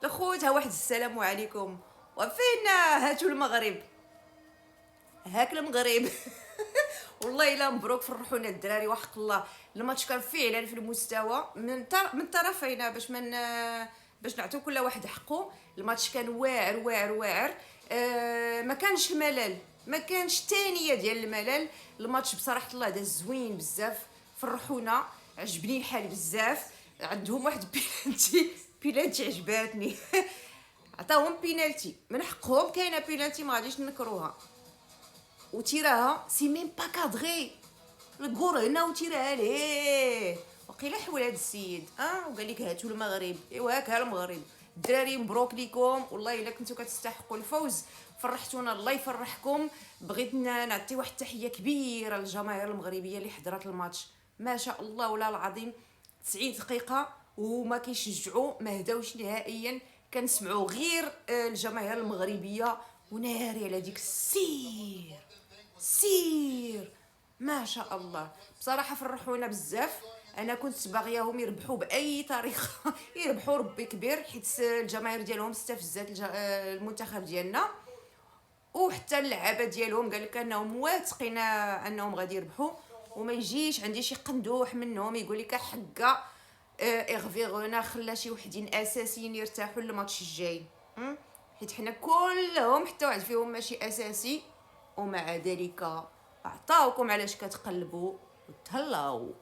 الخوت واحد السلام عليكم. وفين هاتوا المغرب؟ هاك المغرب. والله الا مبروك، فرحونا الدراري وحق الله. الماتش كان فعلا في المستوى من الطرفين، باش نعطيو كل واحد حقه. الماتش كان واعر واعر واعر. ما كانش الملل، ما كانش تانية ديال الملل. الماتش بصراحه الله دا زوين بزاف، فرحونا، عجبني الحال بزاف. عندهم واحد بيلانتي عجباتني. عطاوهم بينالتي من حقهم، كاينه بينالتي ما غاديش نكروها، وتيراها سي ميم با كادغي. الكور هنا وتيراها ليه، وقيلا حول هذا السيد وقال لك هاتوا المغرب. ايوا هاك المغرب. الدراري مبروك ليكم، والله الا كنتو كتستحقوا الفوز. فرحتونا، الله يفرحكم. بغيت نعطي واحد التحيه كبيره للجماهير المغربيه اللي حضرت الماتش. ما شاء الله ولا العظيم، 90 دقيقه وما كيشجعوا، ما هداوش نهائيا. كنسمعوا غير الجماهير المغربيه وناري على ديك السير سير. ما شاء الله بصراحه فرحونا بزاف. انا كنت باغياهم يربحوا باي طريقه. يربحوا ربي كبير، حيت الجماهير ديالهم استفزت المنتخب ديالنا، وحتى اللعابه ديالهم قال لك انهم واثقين انهم غادي يربحوا. وما يجيش عندي شي قندوح منهم يقول لك حقا اغفي غونا خلى شي وحدين اساسيين يرتاحوا للماتش الجاي. حيت حنا كلهم حتى واحد فيهم ماشي اساسي، ومع ذلك عطاوكم علاش كتقلبوا وتهلاو.